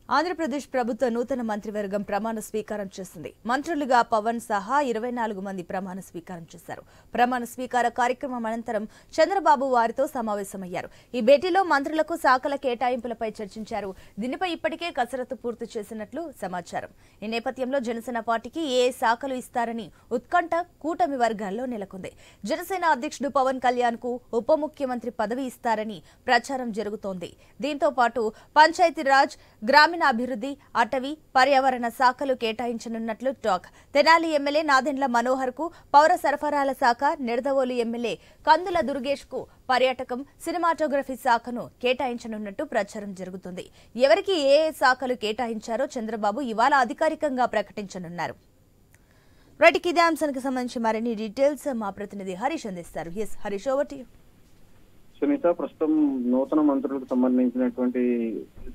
ఆంధ్రప్రదేశ్ ప్రభుత్వ నూతన మంత్రివర్గం ప్రమాణ స్వీకారం చేసింది. మంత్రులుగా పవన్ సహా 24 మంది ప్రమాణ స్వీకారం చేశారు. ప్రమాణ స్వీకార కార్యక్రమం అనంతరం చంద్రబాబు వారితో సమావేశమయ్యారు. ఈ భేటీలో మంత్రులకు శాఖల కేటాయింపులపై చర్చించారు. దీనిపై ఇప్పటికే కసరత్తు పూర్తి చేసినట్లు సమాచారం. ఈ నేపథ్యంలో జనసేన పార్టీకి ఏ శాఖలు ఇస్తారని ఉత్కంఠ కూటమి వర్గాల్లో నెలకొంది. జనసేన అధ్యక్షుడు పవన్ కళ్యాణ్ కు ఉప ముఖ్యమంత్రి పదవి ఇస్తారని ప్రచారం జరుగుతోంది. దీంతో పాటు పంచాయతీరాజ్, గ్రామీణాభివృద్ధి, అటవీ, పర్యావరణ శాఖలు కేటాయించనున్నట్లు టాక్. తెనాలి ఎమ్మెల్యే నాదెండ్ల మనోహర్ కు పౌర సరఫరాల శాఖ, నిడదవోలు ఎమ్మెల్యే కందుల దుర్గేష్ కు పర్యాటకం, సినిమాటోగ్రఫీ శాఖను కేటాయించనున్నట్టు ప్రచారం జరుగుతుంది. ఎవరికి ఏ శాఖలు కేటాయించారో చంద్రబాబు ఇవాళ అధికారికంగా ప్రకటించనున్నారు. రైట్, ఇదే అంశానికి సంబంధించి మరిన్ని డీటెయిల్స్ మా ప్రతినిధి హరీష్ అందిస్తారు. Harish, over to you. Sunitha, ప్రస్తుతం నూతన మంత్రులకు సంబంధించినటువంటి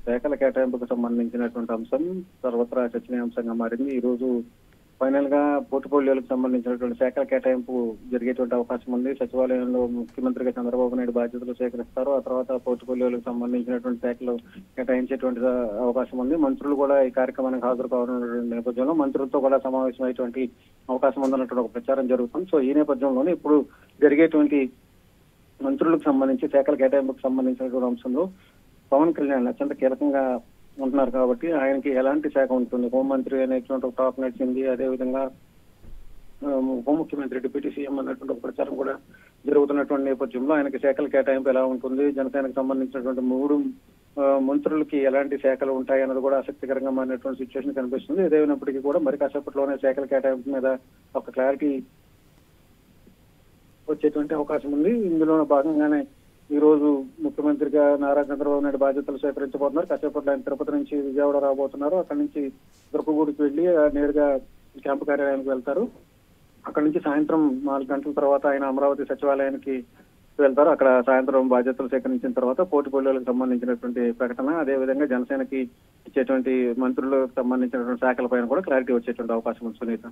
శాఖల కేటాయింపుకు సంబంధించినటువంటి అంశం సర్వత్రా చర్చనీయాంశంగా మారింది. ఈ రోజు ఫైనల్ గా పోర్ట్ఫోలియోలకు సంబంధించినటువంటి శాఖల కేటాయింపు జరిగేటువంటి అవకాశం ఉంది. సచివాలయంలో ముఖ్యమంత్రిగా చంద్రబాబు నాయుడు బాధ్యతలు స్వీకరిస్తారు. ఆ తర్వాత పోర్ట్ఫోలియోలకు సంబంధించినటువంటి శాఖలు కేటాయించేటువంటి అవకాశం ఉంది. మంత్రులు కూడా ఈ కార్యక్రమానికి హాజరు కావాలన్నటువంటి నేపథ్యంలో మంత్రులతో కూడా సమావేశమయ్యేటువంటి అవకాశం ఉందన్నటువంటి ఒక ప్రచారం జరుగుతుంది. సో ఈ నేపథ్యంలోనే ఇప్పుడు జరిగేటువంటి మంత్రులకు సంబంధించి శాఖల కేటాయింపుకు సంబంధించినటువంటి అంశంలో పవన్ కళ్యాణ్ అత్యంత కీలకంగా ఉంటున్నారు కాబట్టి ఆయనకి ఎలాంటి శాఖ ఉంటుంది, హోంమంత్రి అనేటువంటి ఒక టాప్ నడిచింది. అదేవిధంగా ఉప ముఖ్యమంత్రి, డిప్యూటీ సీఎం అన్నటువంటి ఒక ప్రచారం కూడా జరుగుతున్నటువంటి నేపథ్యంలో ఆయనకి శాఖల కేటాయింపు ఎలా ఉంటుంది, జనసేనకు సంబంధించినటువంటి 3 మంత్రులకి ఎలాంటి శాఖలు ఉంటాయి అన్నది కూడా ఆసక్తికరంగా మారినటువంటి సిచ్యువేషన్ కనిపిస్తుంది. ఏదైనప్పటికీ కూడా మరి కాసేపట్లోనే శాఖల కేటాయింపు మీద ఒక క్లారిటీ వచ్చేటువంటి అవకాశం ఉంది. ఇందులో భాగంగానే ఈ రోజు ముఖ్యమంత్రిగా నారా చంద్రబాబు నాయుడు బాధ్యతలు స్వీకరించబోతున్నారు. కాసేపట్లో ఆయన తిరుపతి నుంచి విజయవాడ రాబోతున్నారు. అక్కడి నుంచి దుర్గగూడికి వెళ్లి నేరుగా క్యాంపు కార్యాలయానికి వెళ్తారు. అక్కడి నుంచి సాయంత్రం 4 గంటల తర్వాత ఆయన అమరావతి సచివాలయానికి వెళ్తారు. అక్కడ సాయంత్రం బాధ్యతలు స్వీకరించిన తర్వాత పోర్ట్ఫోలియోలకు సంబంధించినటువంటి ప్రకటన, అదేవిధంగా జనసేనకి ఇచ్చేటువంటి మంత్రులకు సంబంధించినటువంటి శాఖల పైన కూడా క్లారిటీ వచ్చేటువంటి అవకాశం ఉంది. సునీత.